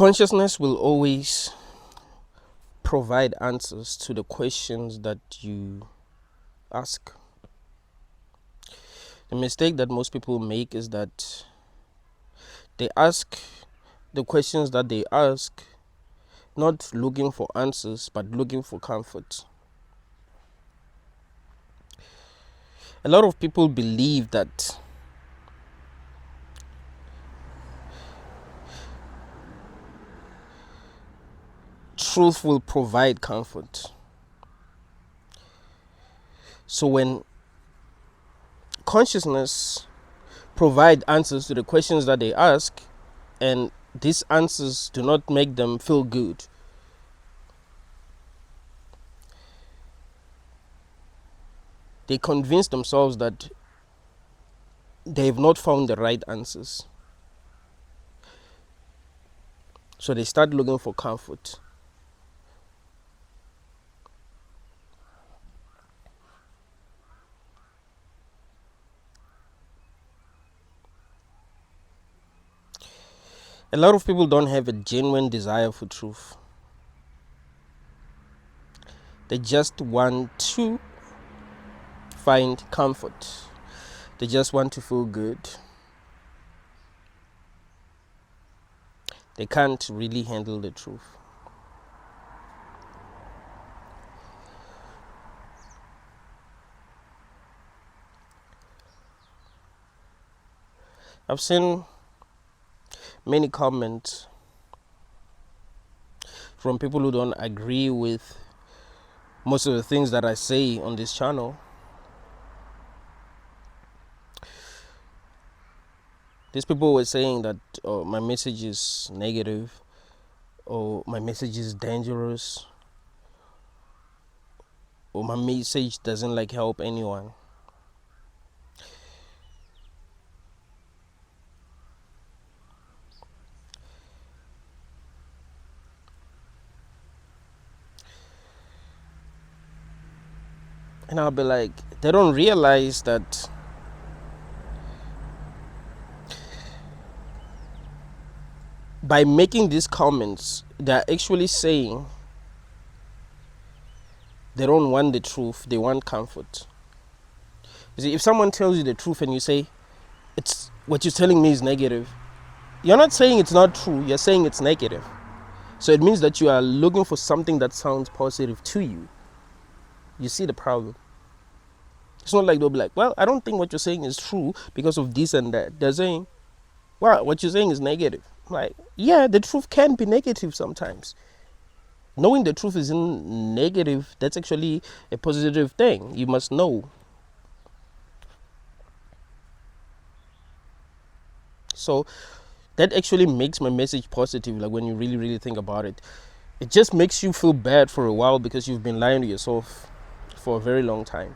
Consciousness will always provide answers to the questions that you ask. The mistake that most people make is that they ask the questions that they ask not looking for answers but looking for comfort. A lot of people believe that truth will provide comfort. So when consciousness provide answers to the questions that they ask, and these answers do not make them feel good, they convince themselves that they have not found the right answers. So they start looking for comfort. A lot of people don't have a genuine desire for truth. They just want to find comfort. They just want to feel good. They can't really handle the truth. I've seen many comments from people who don't agree with most of the things that I say on this channel. These people were saying that my message is negative, or my message is dangerous, or my message doesn't help anyone. And I'll be like, they don't realize that by making these comments, they're actually saying they don't want the truth, they want comfort. You see, if someone tells you the truth and you say, "It's what you're telling me is negative," you're not saying it's not true, you're saying it's negative. So it means that you are looking for something that sounds positive to you. You see the problem? It's not like they'll be like, "Well, I don't think what you're saying is true because of this and that." They're saying, "Well, what you're saying is negative." Like, yeah, the truth can be negative sometimes. Knowing the truth is negative, that's actually a positive thing. You must know. So that actually makes my message positive. Like, when you really, really think about it, it just makes you feel bad for a while because you've been lying to yourself for a very long time.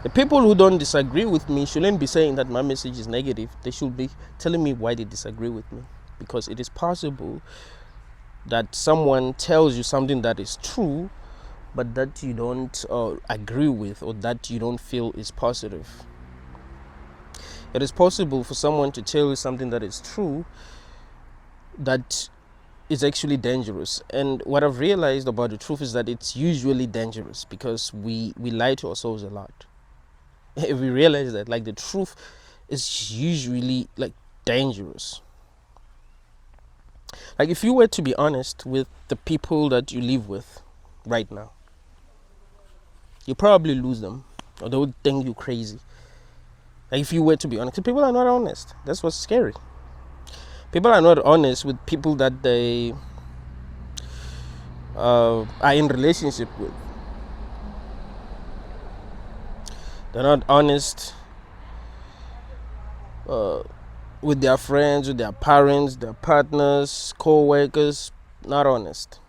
The people who don't disagree with me shouldn't be saying that my message is negative. They should be telling me why they disagree with me. Because it is possible that someone tells you something that is true, but that you don't agree with, or that you don't feel is positive. It is possible for someone to tell you something that is true that is actually dangerous. And what I've realized about the truth is that it's usually dangerous because we lie to ourselves a lot. If we realize that, the truth is usually dangerous. If you were to be honest with the people that you live with right now, you probably lose them, or they would think you crazy. If you were to be honest, people are not honest. That's what's scary. People are not honest with people that they are in relationship with. They're not honest with their friends, with their parents, their partners, co-workers. Not honest.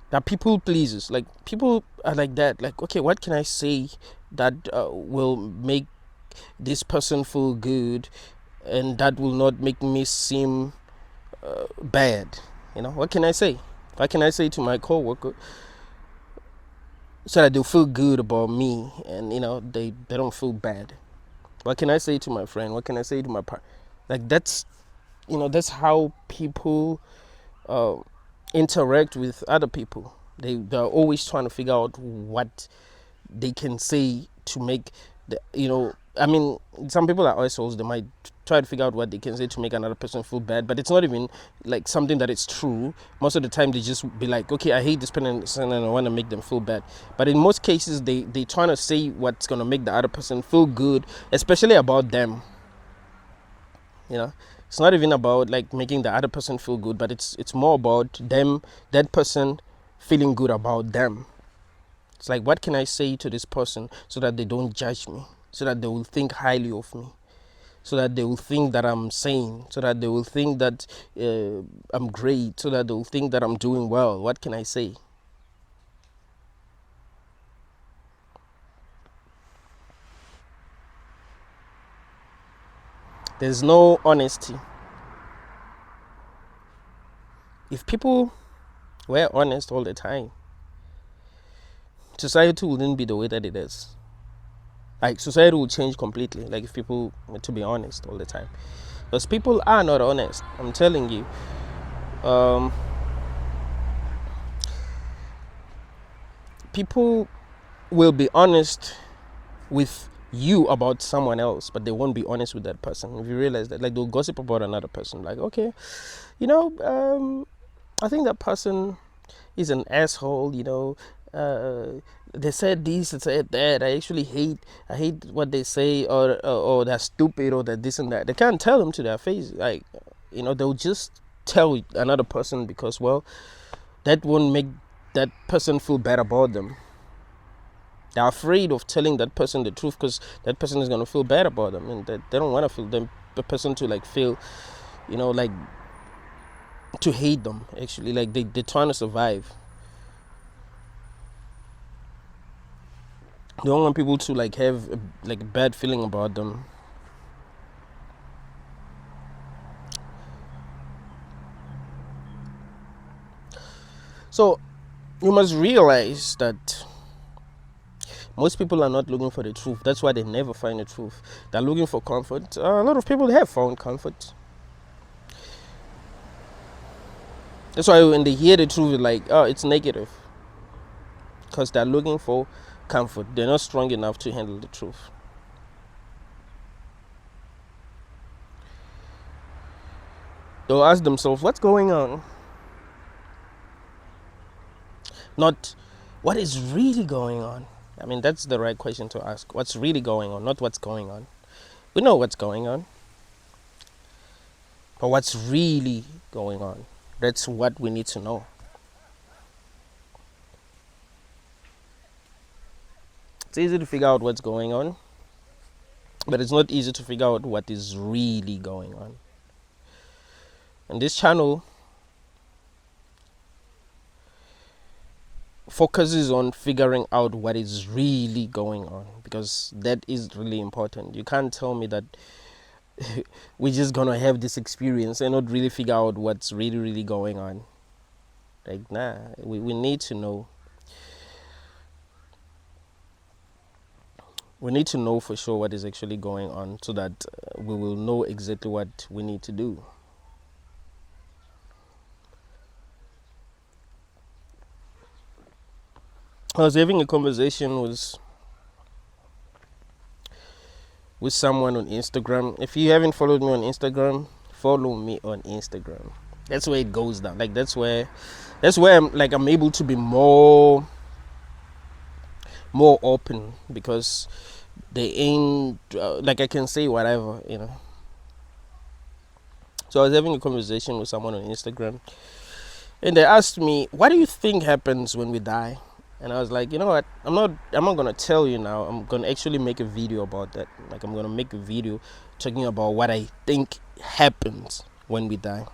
They're people pleasers. People are like that. Okay, what can I say that will make this person feel good and that will not make me seem bad? What can I say? What can I say to my co-worker so that they'll feel good about me, and they don't feel bad. What can I say to my friend? What can I say to my partner? Like that's how people uh, interact with other people. They're always trying to figure out what they can say to make I mean, some people are assholes. They might try to figure out what they can say to make another person feel bad, but it's not even like something that is true. Most of the time they just be like, okay, I hate this person and I want to make them feel bad. But in most cases they trying to say what's going to make the other person feel good, especially about them. It's not even about like making the other person feel good, but it's more about them, that person feeling good about them. It's like, what can I say to this person so that they don't judge me, so that they will think highly of me, so that they will think that I'm sane, so that they will think that I'm great, so that they will think that I'm doing well. What can I say? There's no honesty. If people were honest all the time, society wouldn't be the way that it is. Like, society will change completely, like, if people were to be honest all the time. Because people are not honest, I'm telling you. People will be honest with you about someone else, but they won't be honest with that person. If you realize that, like, they'll gossip about another person, like, okay, I think that person is an asshole, they said this, they said that, I hate what they say, or they're stupid, or they're this and that. They can't tell them to their face, like, they'll just tell another person because, well, that won't make that person feel bad about them. They're afraid of telling that person the truth because that person is going to feel bad about them, and they don't want to feel the person to like feel, like, to hate them. Actually, like, they're trying to survive. They don't want people to like have a bad feeling about them. So you must realize that most people are not looking for the truth. That's why they never find the truth. They're looking for comfort. A lot of people have found comfort. That's why when they hear the truth, they're like, oh, it's negative. Because they're looking for comfort. They're not strong enough to handle the truth. They'll ask themselves, what's going on? Not, what is really going on? I mean, that's the right question to ask. What's really going on? Not what's going on. We know what's going on. But what's really going on? That's what we need to know. It's easy to figure out what's going on, but it's not easy to figure out what is really going on. And this channel focuses on figuring out what is really going on, because that is really important. You can't tell me that we're just gonna have this experience and not really figure out what's really going on. Like, nah, we need to know. We need to know for sure what is actually going on, so that we will know exactly what we need to do. I was having a conversation with someone on Instagram. If you haven't followed me on Instagram, follow me on Instagram. That's where it goes down. Like, that's where I'm able to be more open, because they ain't like, I can say whatever. So I was having a conversation with someone on Instagram, and they asked me, what do you think happens when we die? And I was like, you know what, I'm not gonna tell you now. I'm gonna actually make a video about that. Like, I'm gonna make a video talking about what I think happens when we die.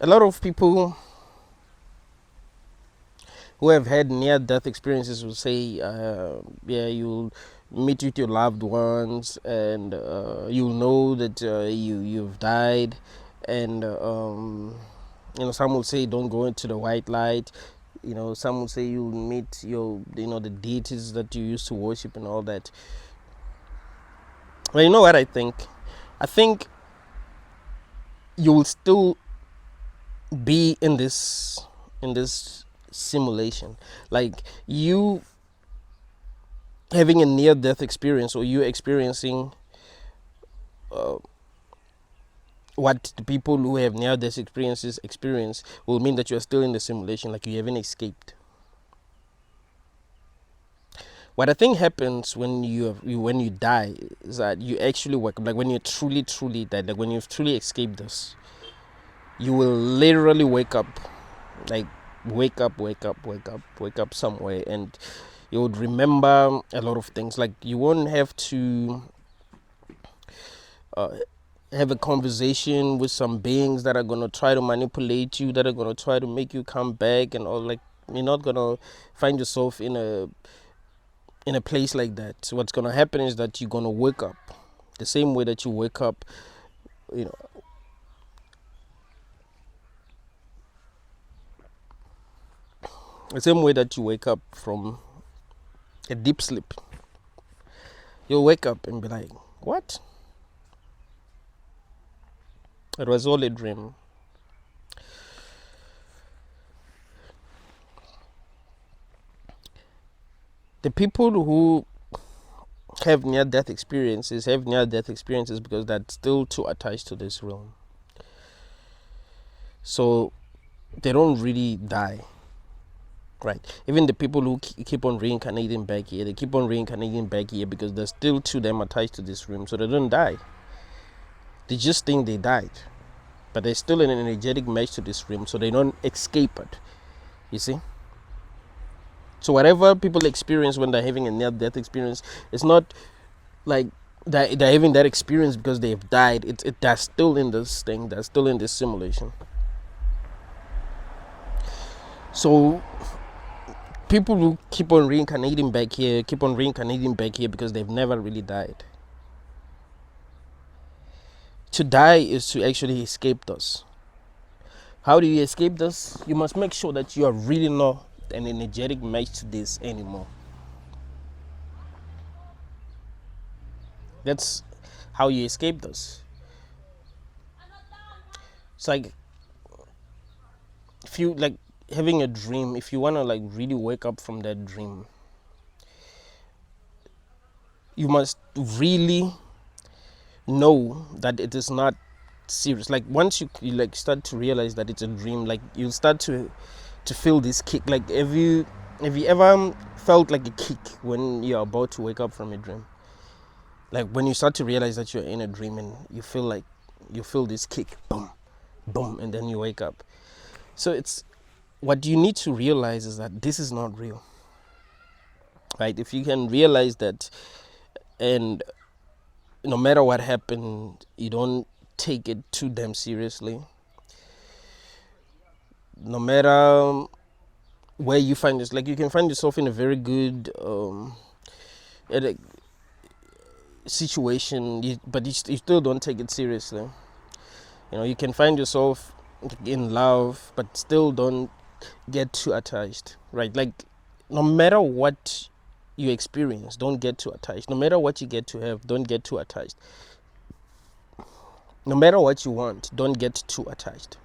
A lot of people who have had near-death experiences will say, yeah, you'll meet with your loved ones, and you'll know that you've died, and Some will say don't go into the white light. Some will say you'll meet the deities that you used to worship and all that. But you know what I think? I think you will still be in this simulation. Like, you having a near-death experience, or you experiencing what the people who have near-death experiences experience, will mean that you are still in the simulation, like you haven't escaped. What I think happens when you die is that you actually wake up. Like when you truly died, like when you've truly escaped this, you will literally wake up, like wake up somewhere, and you would remember a lot of things. Like, you won't have to have a conversation with some beings that are going to try to manipulate you, that are going to try to make you come back and all. Like, you're not going to find yourself in a place like that. So what's going to happen is that you're going to wake up the same way that you wake up, the same way that you wake up from a deep sleep. You'll wake up and be like, what? It was all a dream. The people who have near-death experiences because they're still too attached to this realm. So they don't really die. Right. Even the people who keep on reincarnating back here, they keep on reincarnating back here because they're still too damn attached to this realm. So they don't die. They just think they died. But they're still in an energetic match to this realm, so they don't escape it. You see? So whatever people experience when they're having a near-death experience, it's not like they're having that experience because they've died. They're still in this thing. They're still in this simulation. So people who keep on reincarnating back here because they've never really died. To die is to actually escape this. How do you escape this? You must make sure that you are really not an energetic match to this anymore. That's how you escape this. It's like, if you like having a dream, if you want to like really wake up from that dream, you must really know that it is not serious. Like, once you like start to realize that it's a dream, like you'll start to feel this kick. Like, have you ever felt like a kick when you're about to wake up from a dream? Like, when you start to realize that you're in a dream and you feel this kick, boom, boom, and then you wake up. So it's what you need to realize is that this is not real, right? If you can realize that, and no matter what happened, you don't take it too damn seriously. No matter where you find this, like, you can find yourself in a very good situation, but you still don't take it seriously. You can find yourself in love, but still don't get too attached, right? Like, no matter what you experience, don't get too attached. No matter what you get to have, don't get too attached. No matter what you want, don't get too attached.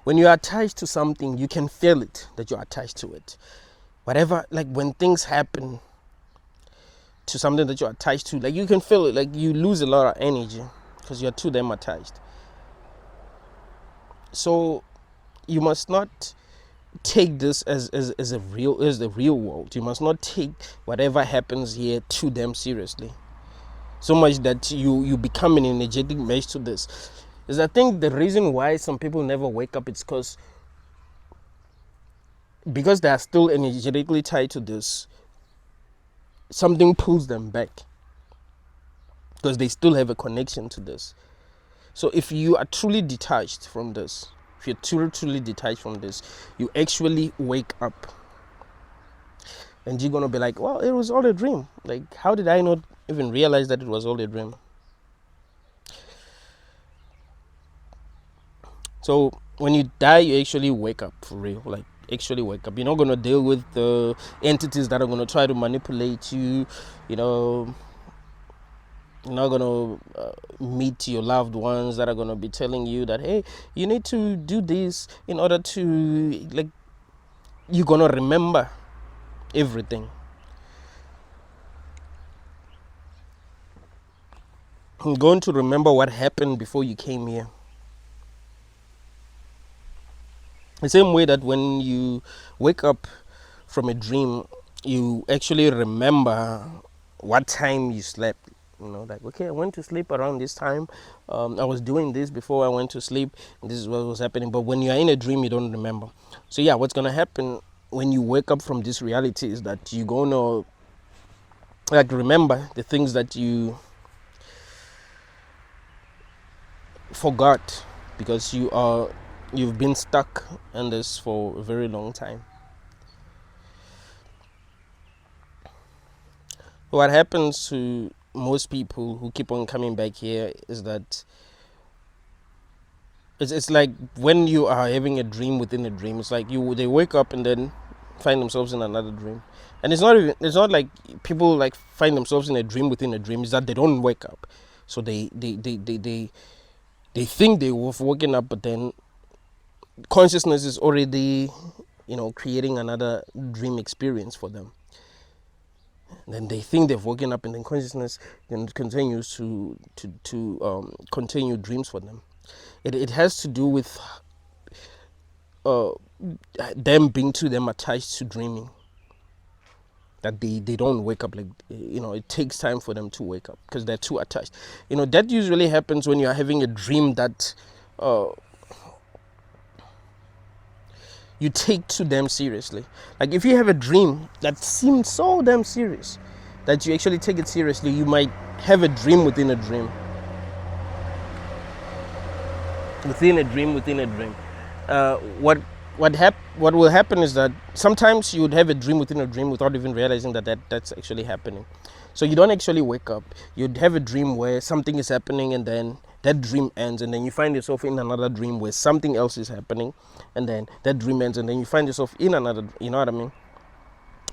When you're attached to something, you can feel it, that you're attached to it. Whatever, like when things happen to something that you're attached to, like you can feel it, like you lose a lot of energy because you're too damn attached. So you must not take this as the real world. You must not take whatever happens here too damn seriously. So much that you become an energetic mesh to this. Is, I think, the reason why some people never wake up, it's because they are still energetically tied to this. Something pulls them back because they still have a connection to this. So if you are truly detached from this, if you're truly detached from this, you actually wake up and you're going to be like, well, it was all a dream. Like, how did I not even realize that it was all a dream? So when you die, you actually wake up for real. Like actually wake up. You're not gonna deal with the entities that are gonna try to manipulate you. You know, you're not gonna meet your loved ones that are gonna be telling you that, hey, you need to do this in order to, like, you're gonna remember everything. You're going to remember what happened before you came here. The same way that when you wake up from a dream, you actually remember what time you slept. You know, like, okay, I went to sleep around this time. I was doing this before I went to sleep. And this is what was happening. But when you're in a dream, you don't remember. So yeah, what's gonna happen when you wake up from this reality is that you're gonna, like, remember the things that you forgot because you've been stuck in this for a very long time. What happens to most people who keep on coming back here is that it's like when you are having a dream within a dream. It's like they wake up and then find themselves in another dream. And it's not like people like find themselves in a dream within a dream. It's that they don't wake up. So they think they have woken up, but then consciousness is already, creating another dream experience for them. And then they think they've woken up, and then consciousness then continues to continue dreams for them. It has to do with them being too them attached to dreaming, that they don't wake up. Like, it takes time for them to wake up because they're too attached. That usually happens when you're having a dream that you take too damn seriously. Like if you have a dream that seems so damn serious that you actually take it seriously, you might have a dream within a dream. Within a dream, within a dream. What will happen is that sometimes you would have a dream within a dream without even realizing that's actually happening. So you don't actually wake up. You'd have a dream where something is happening, and then that dream ends, and then you find yourself in another dream where something else is happening, and then that dream ends, and then you find yourself in another. You know what I mean?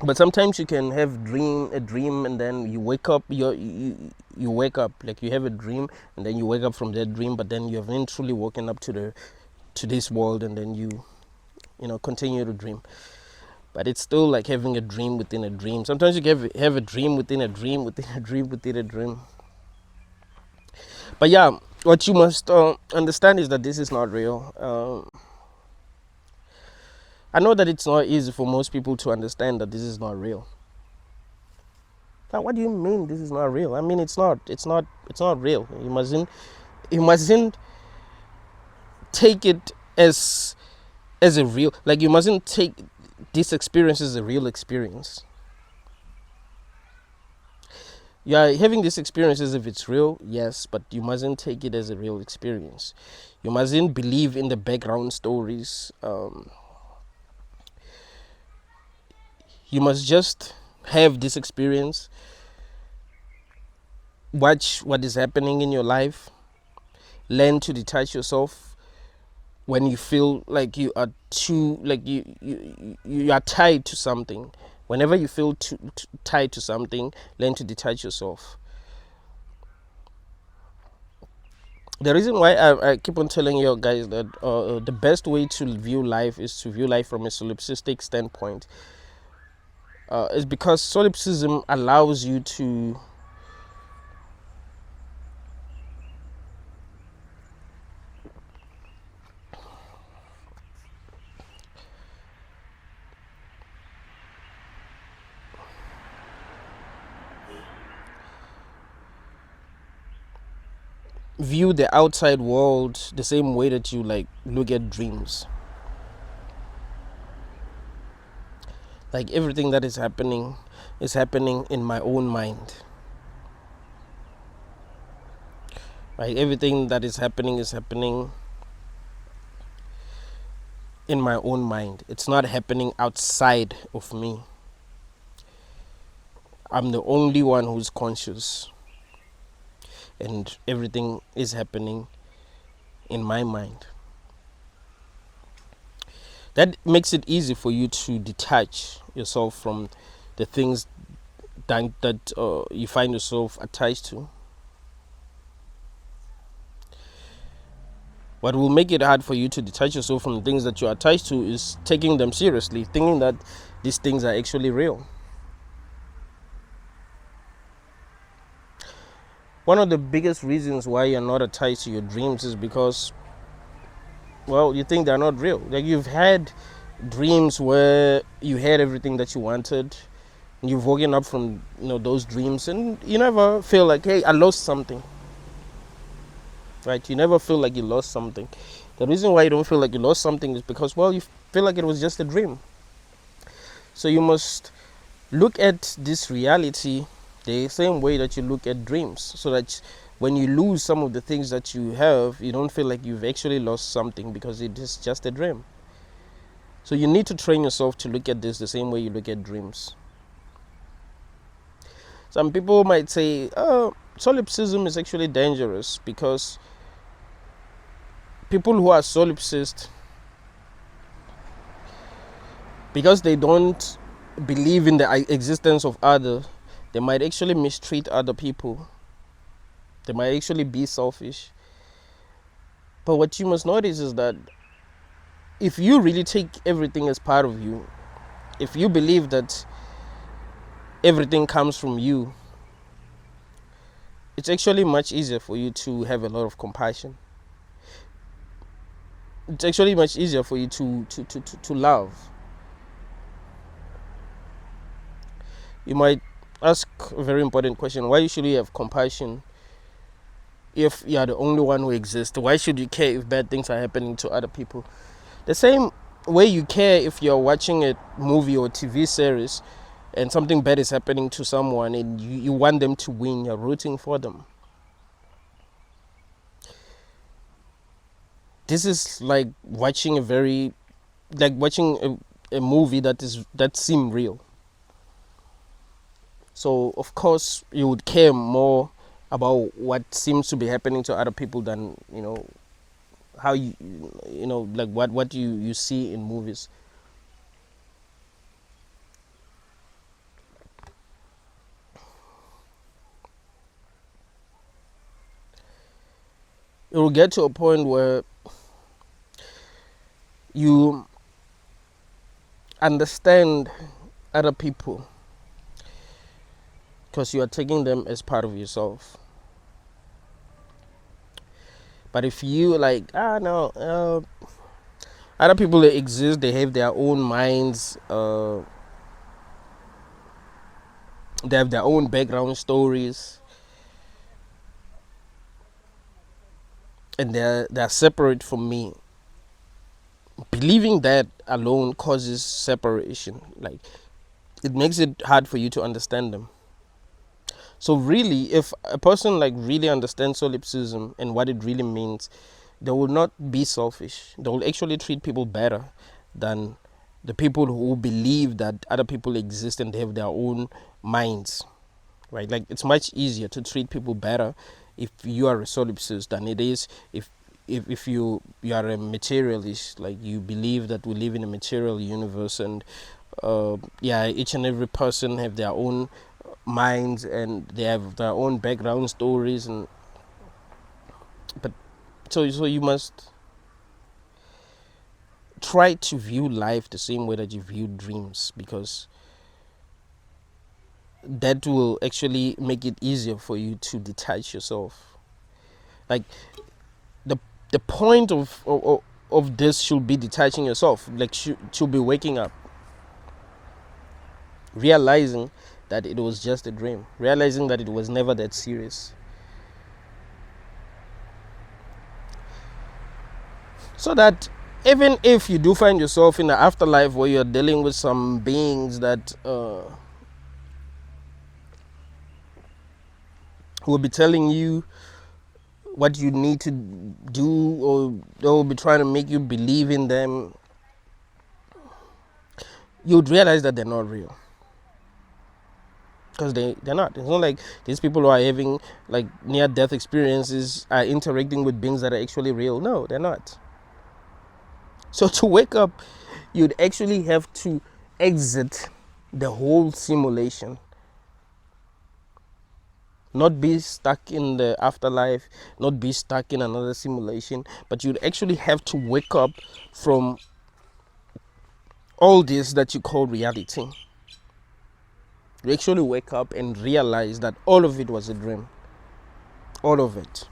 But sometimes you can have a dream, and then you wake up. You wake up, like you have a dream, and then you wake up from that dream, but then you haven't truly woken up to this world, and then you continue to dream. But it's still like having a dream within a dream. Sometimes you have a dream within a dream within a dream within a dream. But yeah, what you must understand is that this is not real. I know that it's not easy for most people to understand that this is not real. Now, what do you mean this is not real? I mean, it's not real. You mustn't take it as a real, like you mustn't take this experience as a real experience. Yeah, having this experience as if it's real, yes, but you mustn't take it as a real experience. You mustn't believe in the background stories. You must just have this experience, watch what is happening in your life, learn to detach yourself when you feel like you are too, like you are tied to something. Whenever you feel too tied to something, learn to detach yourself. The reason why I keep on telling you guys that the best way to view life is to view life from a solipsistic standpoint is because solipsism allows you to view the outside world the same way that you like look at dreams. Like everything that is happening in my own mind. Right? Everything that is happening in my own mind. It's not happening outside of me. I'm the only one who's conscious, and everything is happening in my mind. That makes it easy for you to detach yourself from the things that you find yourself attached to. What will make it hard for you to detach yourself from the things that you're attached to is taking them seriously, thinking that these things are actually real. One of the biggest reasons why you're not attached to your dreams is because, well, you think they're not real. Like, you've had dreams where you had everything that you wanted, and you've woken up from those dreams, and you never feel like, hey, I lost something. Right? You never feel like you lost something. The reason why you don't feel like you lost something is because, well, you feel like it was just a dream. So you must look at this reality the same way that you look at dreams, so that when you lose some of the things that you have, you don't feel like you've actually lost something, because it is just a dream. So you need to train yourself to look at this the same way you look at dreams. Some people might say, oh, solipsism is actually dangerous, because people who are solipsist, because they don't believe in the existence of others, they might actually mistreat other people. They might actually be selfish. But what you must notice is that if you really take everything as part of you, if you believe that everything comes from you, it's actually much easier for you to have a lot of compassion. It's actually much easier for you to love. You might ask a very important question: why should you have compassion if you are the only one who exists? Why should you care if bad things are happening to other people? The same way you care if you're watching a movie or TV series and something bad is happening to someone and you want them to win, you're rooting for them. This is like watching a movie that seems real. So of course you would care more about what seems to be happening to other people than how like what you see in movies. It will get to a point where you understand other people because you are taking them as part of yourself. But if you no, other people, they exist, they have their own minds, they have their own background stories, and they're separate from me. Believing that alone causes separation. Like, it makes it hard for you to understand them. So really, if a person really understands solipsism and what it really means, they will not be selfish. They will actually treat people better than the people who believe that other people exist and they have their own minds, right? Like, it's much easier to treat people better if you are a solipsist than it is if you are a materialist. Like, you believe that we live in a material universe, and each and every person have their own minds and they have their own background stories, but so you must try to view life the same way that you view dreams, because that will actually make it easier for you to detach yourself. Like, the point of this should be detaching yourself. Like, should be waking up, realizing that it was just a dream, realizing that it was never that serious. So that even if you do find yourself in the afterlife where you're dealing with some beings that who will be telling you what you need to do, or they will be trying to make you believe in them, you'd realize that they're not real. Because they're not. It's not like these people who are having near-death experiences are interacting with beings that are actually real. No, they're not. So to wake up, you'd actually have to exit the whole simulation, not be stuck in the afterlife, not be stuck in another simulation, but you'd actually have to wake up from all this that you call reality. You actually wake up and realize that all of it was a dream. All of it.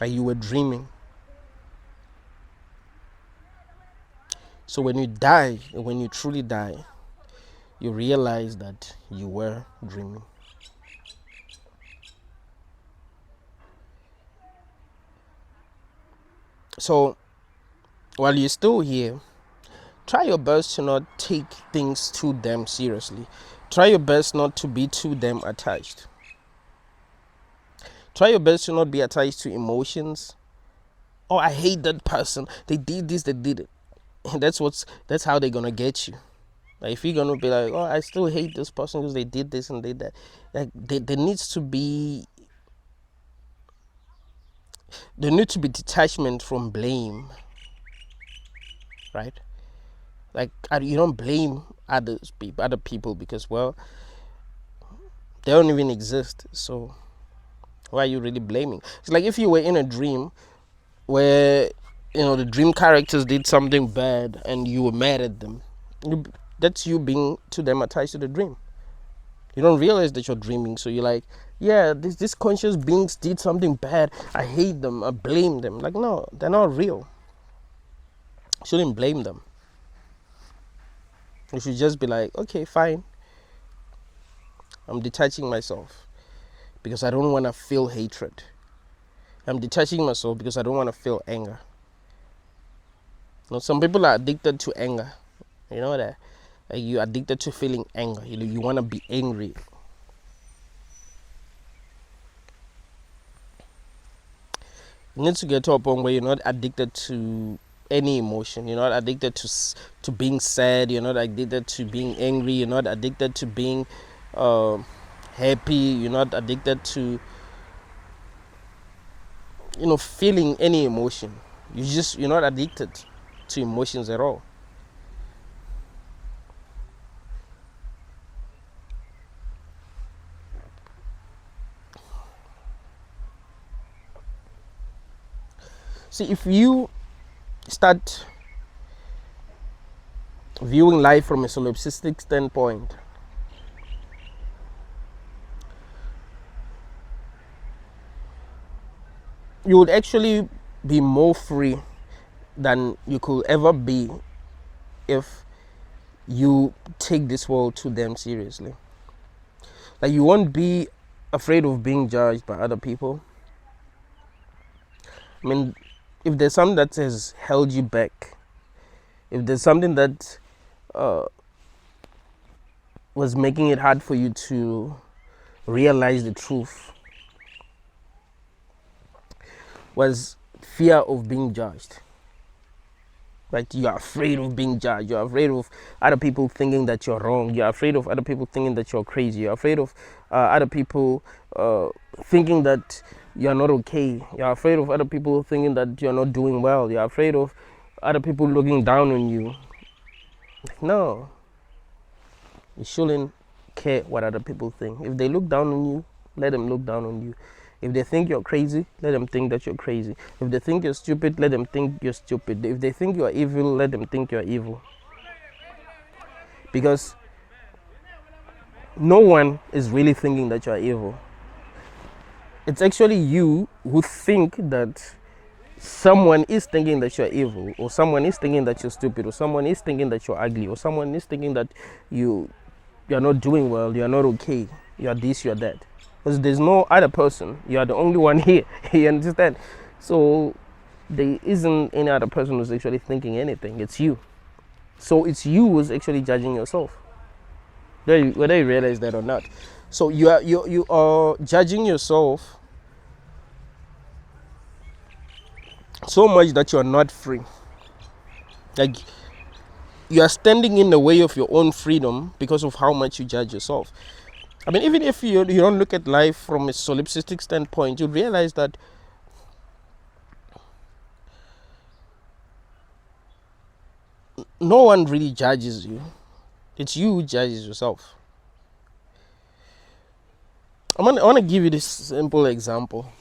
Like you were dreaming. So when you die, when you truly die, you realize that you were dreaming. So while you're still here, try your best to not take things too damn seriously. Try your best not to be too damn attached. Try your best to not be attached to emotions. Oh, I hate that person. They did this, they did it. That's how they're gonna get you. Like if you're gonna be like, oh, I still hate this person because they did this and did that. Like there needs to be detachment from blame, right? Like you don't blame other people because, well, they don't even exist. So why are you really blaming? It's like if you were in a dream where the dream characters did something bad and you were mad at them. That's you being too damn attached to the dream. You don't realize that you're dreaming, so you're like, yeah, this conscious beings did something bad. I hate them. I blame them. Like, no, they're not real. You shouldn't blame them. You should just be like, okay, fine. I'm detaching myself because I don't want to feel hatred. I'm detaching myself because I don't want to feel anger. Some people are addicted to anger. You know that? Like you're addicted to feeling anger. You want to be angry. You need to get to a point where you're not addicted to any emotion. You're not addicted to being sad. You're not addicted to being angry. You're not addicted to being happy. You're not addicted to feeling any emotion. You're not addicted to emotions at all. See, if you start viewing life from a solipsistic standpoint, you would actually be more free than you could ever be if you take this world too damn seriously. Like you won't be afraid of being judged by other people. I mean, if there's something that has held you back, if there's something that was making it hard for you to realize the truth, was fear of being judged. Like you're afraid of being judged. You're afraid of other people thinking that you're wrong. You're afraid of other people thinking that you're crazy. You're afraid of other people thinking that you're not okay. You're afraid of other people thinking that you're not doing well. You're afraid of other people looking down on you. No. You shouldn't care what other people think. If they look down on you, let them look down on you. If they think you're crazy, let them think that you're crazy. If they think you're stupid, let them think you're stupid. If they think you're evil, let them think you're evil. Because no one is really thinking that you're evil. It's actually you who think that someone is thinking that you're evil, or someone is thinking that you're stupid, or someone is thinking that you're ugly, or someone is thinking that you're not doing well, you're not okay, you're this, you're that. Because there's no other person. You are the only one here. You understand? So there isn't any other person who's actually thinking anything. It's you. So it's you who's actually judging yourself, whether you realize that or not. So you are judging yourself so much that you are not free. Like you are standing in the way of your own freedom because of how much you judge yourself. I mean, even if you don't look at life from a solipsistic standpoint, you realize that no one really judges you. It's you who judges yourself. I want to give you this simple example.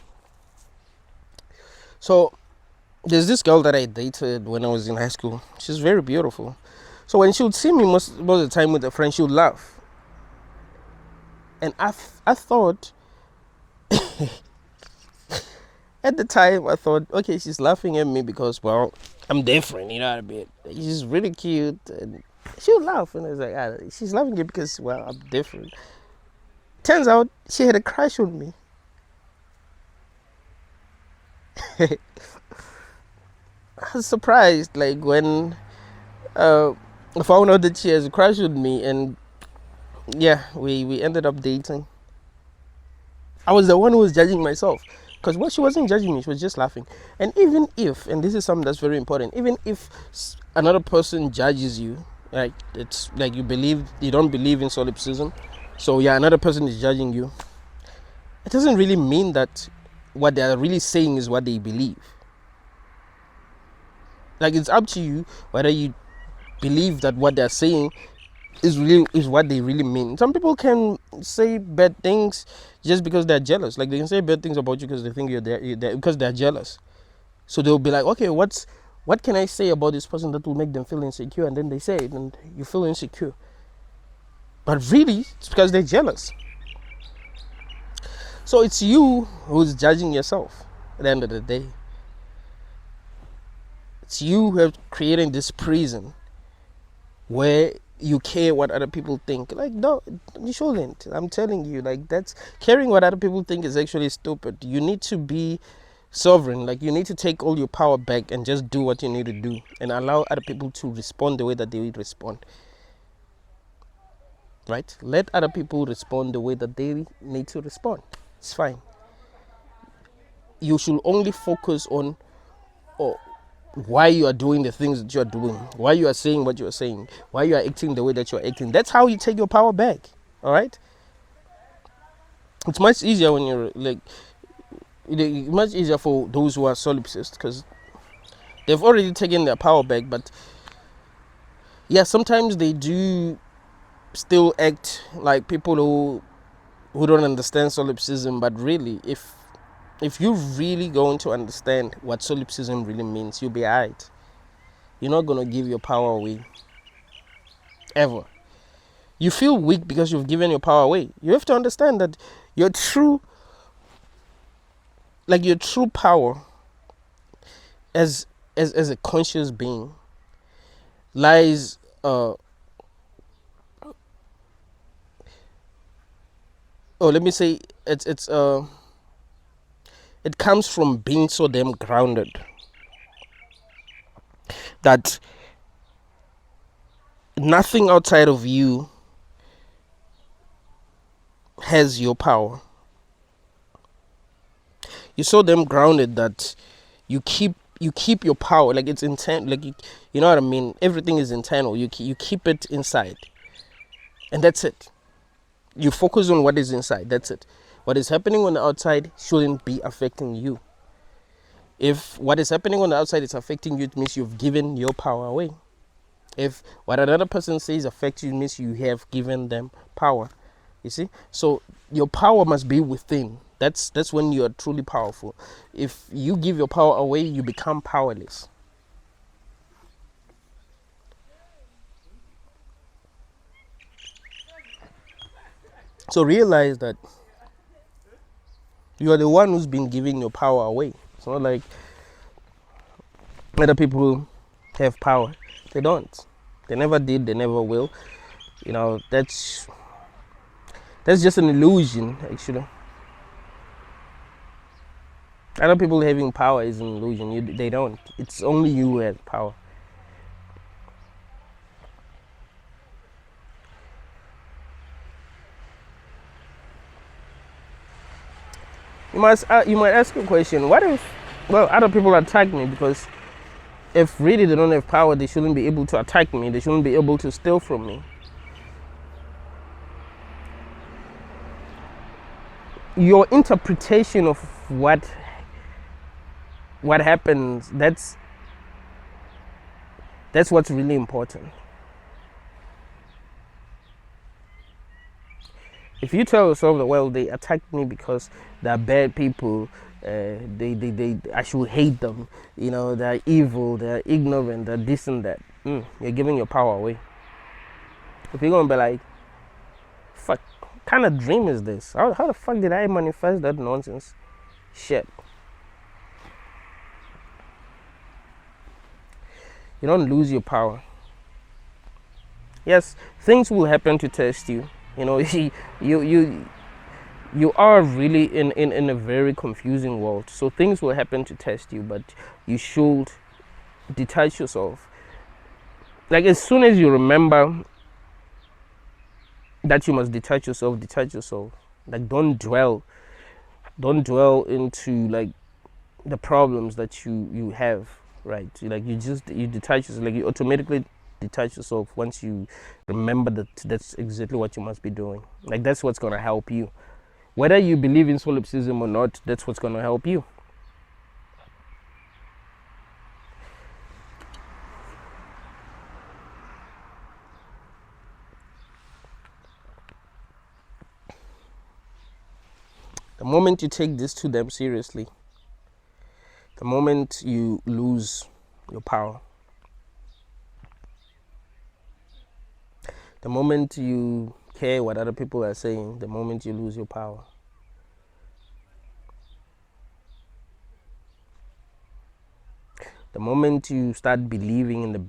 So there's this girl that I dated when I was in high school. She's very beautiful. So when she would see me most of the time with a friend, she would laugh. And I thought, at the time, I thought, okay, she's laughing at me because, well, I'm different, you know what I mean? She's really cute. And she would laugh. And I was like, she's laughing at me because, well, I'm different. Turns out she had a crush on me. I was surprised, like, when I found out that she has a crush on me, and yeah, we ended up dating. I was the one who was judging myself, because she wasn't judging me, she was just laughing. And even if, and this is something that's very important, even if another person judges you, like, it's like you don't believe in solipsism, so yeah, another person is judging you, it doesn't really mean that what they're really saying is what they believe. Like, it's up to you whether you believe that what they're saying is what they really mean. Some people can say bad things just because they're jealous. Like, they can say bad things about you because they think you're there because they're jealous. So they'll be like, okay, what can I say about this person that will make them feel insecure? And then they say it, and you feel insecure. But really, it's because they're jealous. So it's you who's judging yourself at the end of the day. It's you who are creating this prison where you care what other people think. Like, no, you shouldn't. I'm telling you, like, that's caring what other people think is actually stupid. You need to be sovereign. Like, you need to take all your power back and just do what you need to do and allow other people to respond the way that they will respond. Right? Let other people respond the way that they need to respond. It's fine. You should only focus on why you are doing the things that you are doing, why you are saying what you are saying, why you are acting the way that you are acting. That's how you take your power back. All right? It's much easier when you're like, it's much easier for those who are solipsists because they've already taken their power back. But yeah, sometimes they do still act like people who don't understand solipsism. But really, if you really going to understand what solipsism really means, you'll be alright. You're not going to give your power away. Ever. You feel weak because you've given your power away. You have to understand that your true power as a conscious being lies let me say it comes from being so damn grounded that nothing outside of you has your power. You're so damn grounded that you keep your power, like it's intent, like you know what I mean. Everything is internal. You keep it inside, and that's it. You focus on what is inside. That's it. What is happening on the outside shouldn't be affecting you. If what is happening on the outside is affecting you, it means you've given your power away. If what another person says affects you, it means you have given them power. You see? So your power must be within. That's when you are truly powerful. If you give your power away, you become powerless. So realize that you are the one who's been giving your power away. It's not like other people have power. They don't. They never did. They never will. You know, that's just an illusion, actually. Other people having power is an illusion. They don't. It's only you who has power. You might ask a question. What if, other people attack me? Because if really they don't have power, they shouldn't be able to attack me. They shouldn't be able to steal from me. Your interpretation of what happens, That's what's really important. If you tell yourself that, well, they attacked me because they're bad people, I should hate them, they're evil, they're ignorant, they're this and that, you're giving your power away. If you're gonna be like, fuck, what kind of dream is this? How the fuck did I manifest that nonsense? Shit. You don't lose your power. Yes, things will happen to test you. You are really in a very confusing world. So things will happen to test you, but you should detach yourself. Like, as soon as you remember that you must detach yourself. Like, don't dwell into like the problems that you have, right? Like, you detach yourself. Like, you automatically detach yourself once you remember that that's exactly what you must be doing. Like, that's what's going to help you. Whether you believe in solipsism or not, that's what's going to help you. The moment you take this to them seriously, the moment you lose your power, the moment you care what other people are saying, the moment you lose your power. The moment you start believing in the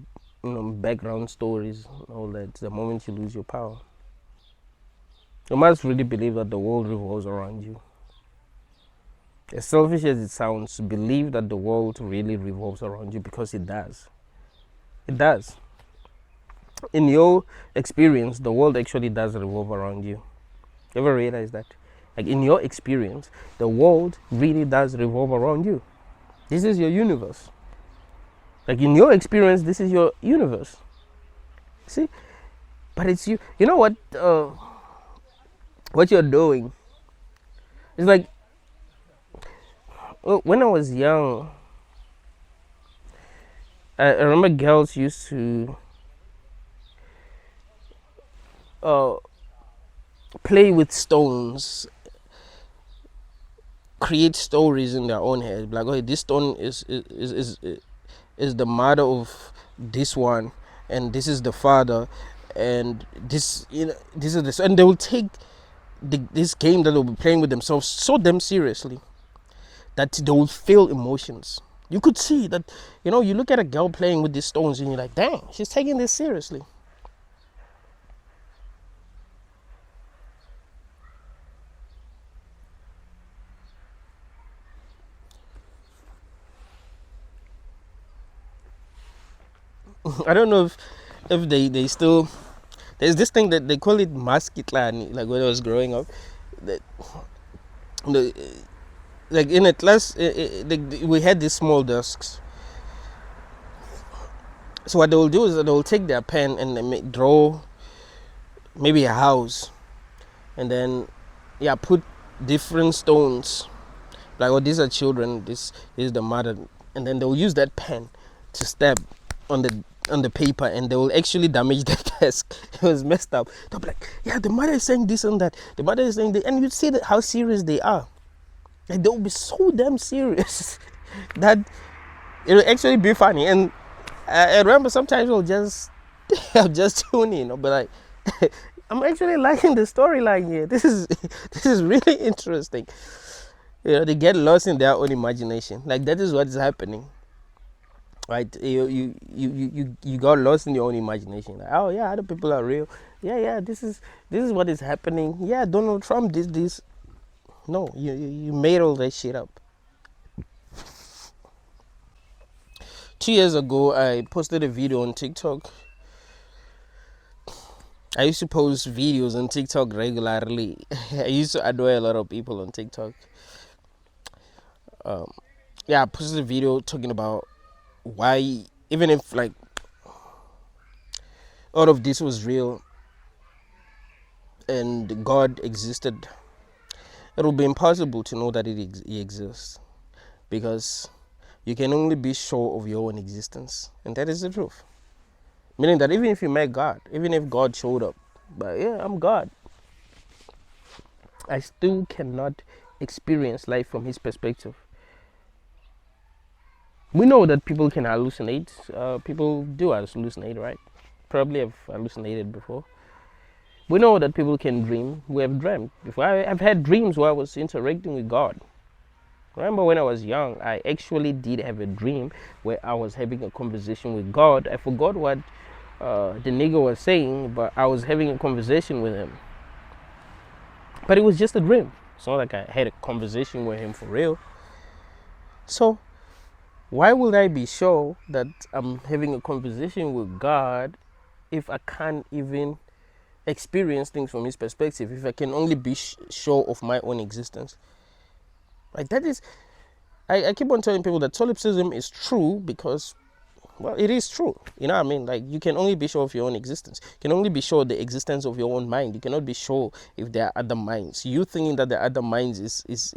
background stories, all that, the moment you lose your power. You must really believe that the world revolves around you. As selfish as it sounds, believe that the world really revolves around you, because it does. It does. In your experience, the world actually does revolve around you. You ever realize that? Like, in your experience, the world really does revolve around you. This is your universe. Like, in your experience, this is your universe. See? But it's you. You know what you're doing? It's like, when I was young, I remember girls used to play with stones, create stories in their own head. Like, okay, this stone is the mother of this one, and this is the father, and this this is this, and they will take this game that they'll be playing with themselves so damn seriously that they will feel emotions. You could see that, you look at a girl playing with these stones and you're like, dang, she's taking this seriously. I don't know if they still, there's this thing that they call it maskitlani, like when I was growing up, that like in a class, we had these small desks. So what they will do is that they will take their pen and they draw maybe a house, and then put different stones, like, oh, these are children, this is the mother, and then they will use that pen to stab on the paper, and they will actually damage the desk. It was messed up. They'll be like, yeah, the mother is saying this and that, the mother is saying that, and you see that how serious they are. Like, they'll be so damn serious that it'll actually be funny. And I remember sometimes I'll just tune in, I'll be like, I'm actually liking the storyline here. This is really interesting. They get lost in their own imagination. Like, that is what is happening, right? You got lost in your own imagination. Like, oh yeah, other people are real. Yeah, this is what is happening. Yeah, Donald Trump did this. No, you made all that shit up. 2 years ago, I posted a video on TikTok. I used to post videos on TikTok regularly. I used to annoy a lot of people on TikTok. I posted a video talking about why, even if like all of this was real and God existed, it would be impossible to know that he exists, because you can only be sure of your own existence, and that is the truth. Meaning that even if you met God, even if God showed up, but yeah, I'm God, I still cannot experience life from his perspective. We know that people can hallucinate. People do hallucinate, right? Probably have hallucinated before. We know that people can dream. We have dreamt before. I've had dreams where I was interacting with God. Remember when I was young, I actually did have a dream where I was having a conversation with God. I forgot what the nigga was saying, but I was having a conversation with him. But it was just a dream. It's not like I had a conversation with him for real. So why would I be sure that I'm having a conversation with God if I can't even experience things from his perspective, if I can only be sure of my own existence? Like that is, I keep on telling people that solipsism is true because, well, it is true. You know what I mean? Like you can only be sure of your own existence. You can only be sure of the existence of your own mind. You cannot be sure if there are other minds. You thinking that there are other minds is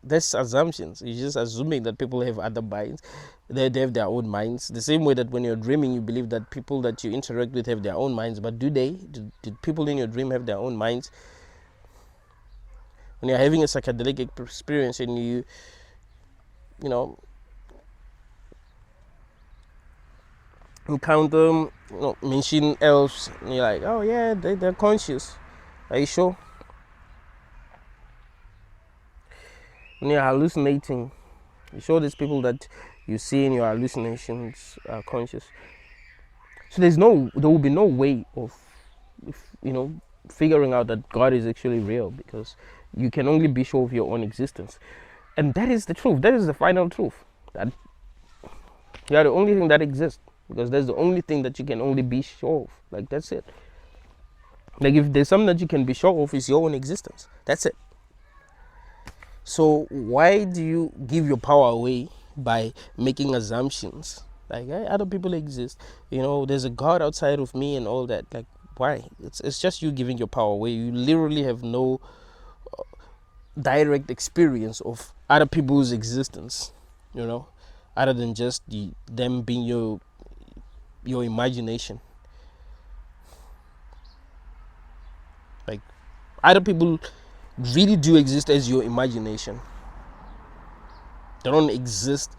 that's assumptions. You're just assuming that people have other minds. They have their own minds. The same way that when you're dreaming, you believe that people that you interact with have their own minds. But do they? Did people in your dream have their own minds? When you're having a psychedelic experience and you know, encounter, mention elves, and you're like, oh yeah, they're conscious. Are you sure? When you're hallucinating, you sure these people that you see in your hallucinations are conscious? So there will be no way of, figuring out that God is actually real, because you can only be sure of your own existence. And that is the truth. That is the final truth. That you are the only thing that exists, because that's the only thing that you can only be sure of. Like that's it. Like if there's something that you can be sure of, is your own existence. That's it. So why do you give your power away by making assumptions? Like other people exist, there's a God outside of me and all that. Like why? It's just you giving your power away. You literally have no direct experience of other people's existence, other than just them being your imagination. Like other people really do exist as your imagination. They don't exist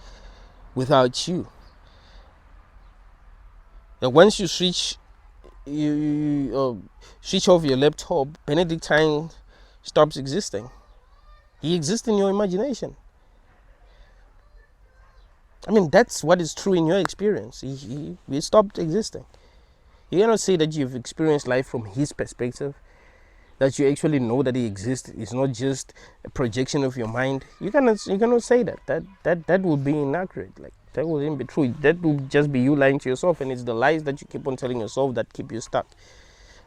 without you. Like once you switch off your laptop, Benedictine stops existing. He exists in your imagination. I mean, that's what is true in your experience. He stopped existing. You cannot say that you've experienced life from his perspective, that you actually know that he exists. It's not just a projection of your mind. You cannot say that. That would be inaccurate. Like that wouldn't be true. That would just be you lying to yourself, and it's the lies that you keep on telling yourself that keep you stuck.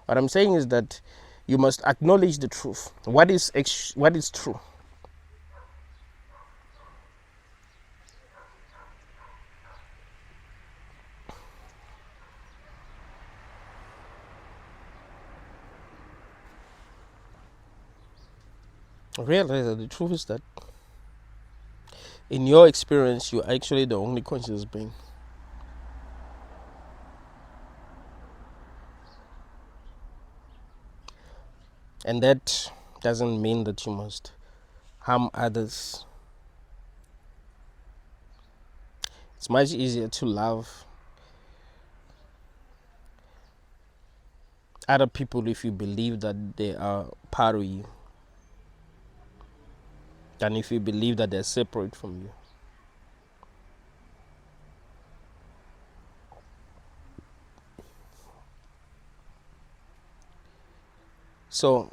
What I'm saying is that you must acknowledge the truth. What is true? Realize that the truth is that in your experience, you're actually the only conscious being. And that doesn't mean that you must harm others. It's much easier to love other people if you believe that they are part of you, than if you believe that they're separate from you. So,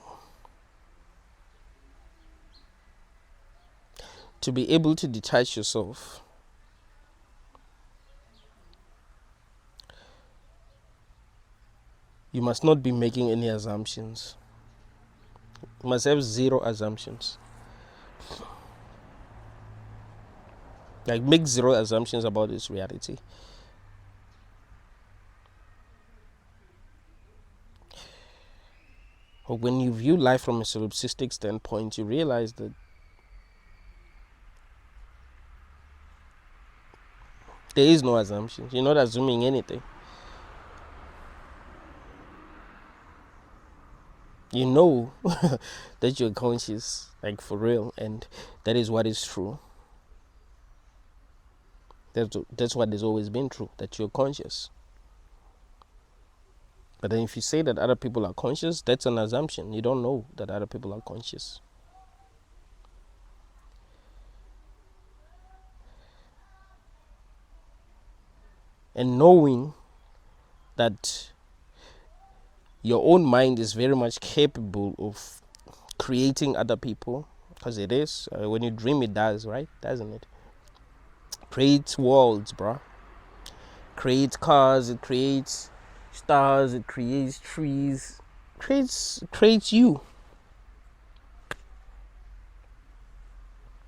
to be able to detach yourself, you must not be making any assumptions. You must have zero assumptions. Like, make zero assumptions about this reality. But when you view life from a solipsistic standpoint, you realize that there is no assumptions. You're not assuming anything. You know that you're conscious, like for real, and that is what is true. That's what has always been true, that you're conscious. But then if you say that other people are conscious, that's an assumption. You don't know that other people are conscious. And knowing that your own mind is very much capable of creating other people, because it is. When you dream, it does, right? Doesn't it? Creates worlds, bro. Creates cars, it creates stars, it creates trees, creates you.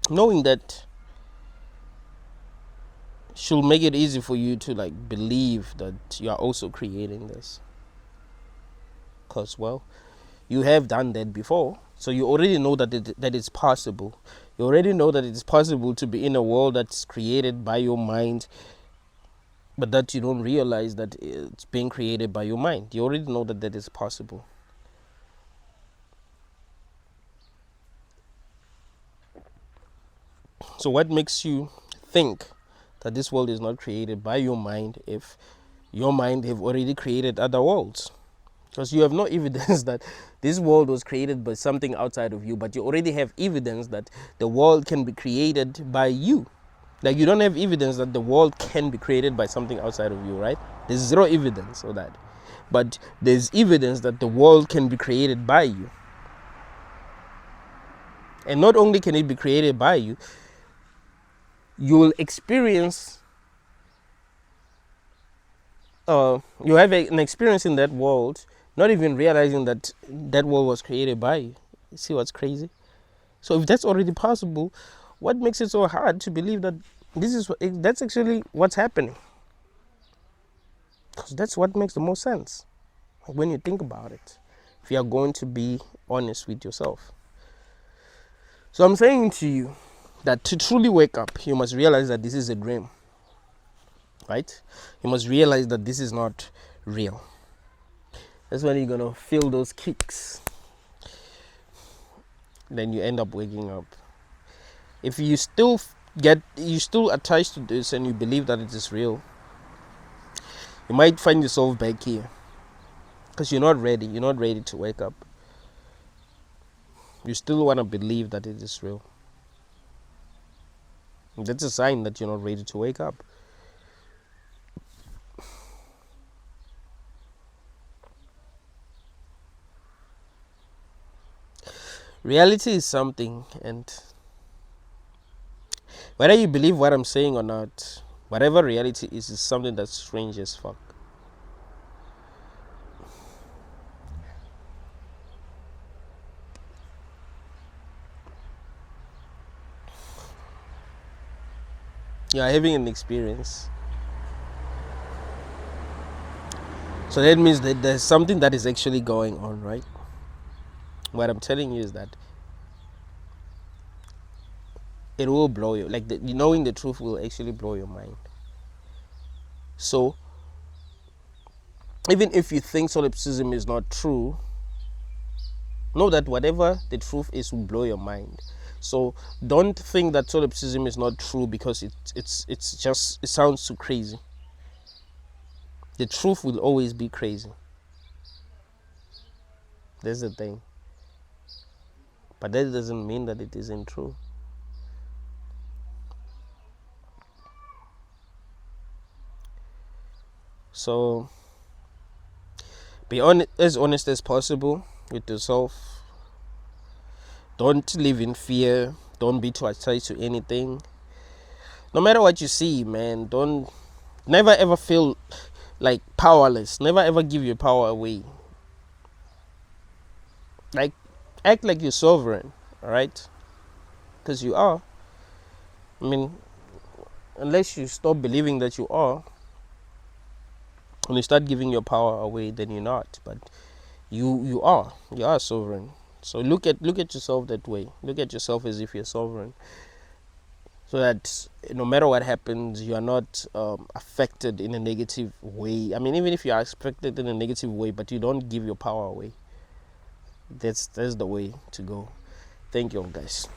Knowing that should make it easy for you to like believe that you are also creating this, because well, you have done that before, so you already know that it's possible. You already know that it's possible to be in a world that's created by your mind, but that you don't realize that it's being created by your mind. You already know that is possible. So what makes you think that this world is not created by your mind if your mind have already created other worlds? Because you have no evidence that this world was created by something outside of you, but you already have evidence that the world can be created by you. Like, you don't have evidence that the world can be created by something outside of you, right? There's zero evidence of that. But there's evidence that the world can be created by you. And not only can it be created by you, you will experience, you have an experience in that world, not even realizing that that world was created by you. You see what's crazy? So if that's already possible, what makes it so hard to believe that that's actually what's happening? Because that's what makes the most sense when you think about it, if you are going to be honest with yourself. So I'm saying to you that to truly wake up, you must realize that this is a dream, right? You must realize that this is not real. That's when you're gonna feel those kicks. Then you end up waking up. If you still attached to this and you believe that it is real, you might find yourself back here because you're not ready. You're not ready to wake up. You still want to believe that it is real. That's a sign that you're not ready to wake up. Reality is something, and whether you believe what I'm saying or not, whatever reality is something that's strange as fuck. You are having an experience. So that means that there's something that is actually going on, right? What I'm telling you is that it will blow you. Like, knowing the truth will actually blow your mind. So even if you think solipsism is not true, know that whatever the truth is will blow your mind. So don't think that solipsism is not true because it sounds too crazy. The truth will always be crazy. That's the thing. But that doesn't mean that it isn't true. So be as honest as possible with yourself. Don't live in fear. Don't be too attached to anything. No matter what you see, man, never ever feel like powerless. Never ever give your power away. Like, act like you're sovereign, alright? Because you are. I mean, unless you stop believing that you are, when you start giving your power away, then you're not. But you are sovereign. So look at yourself that way. Look at yourself as if you're sovereign, so that no matter what happens, you are not affected in a negative way. I mean, even if you are affected in a negative way, but you don't give your power away. That's the way to go. Thank you all, guys.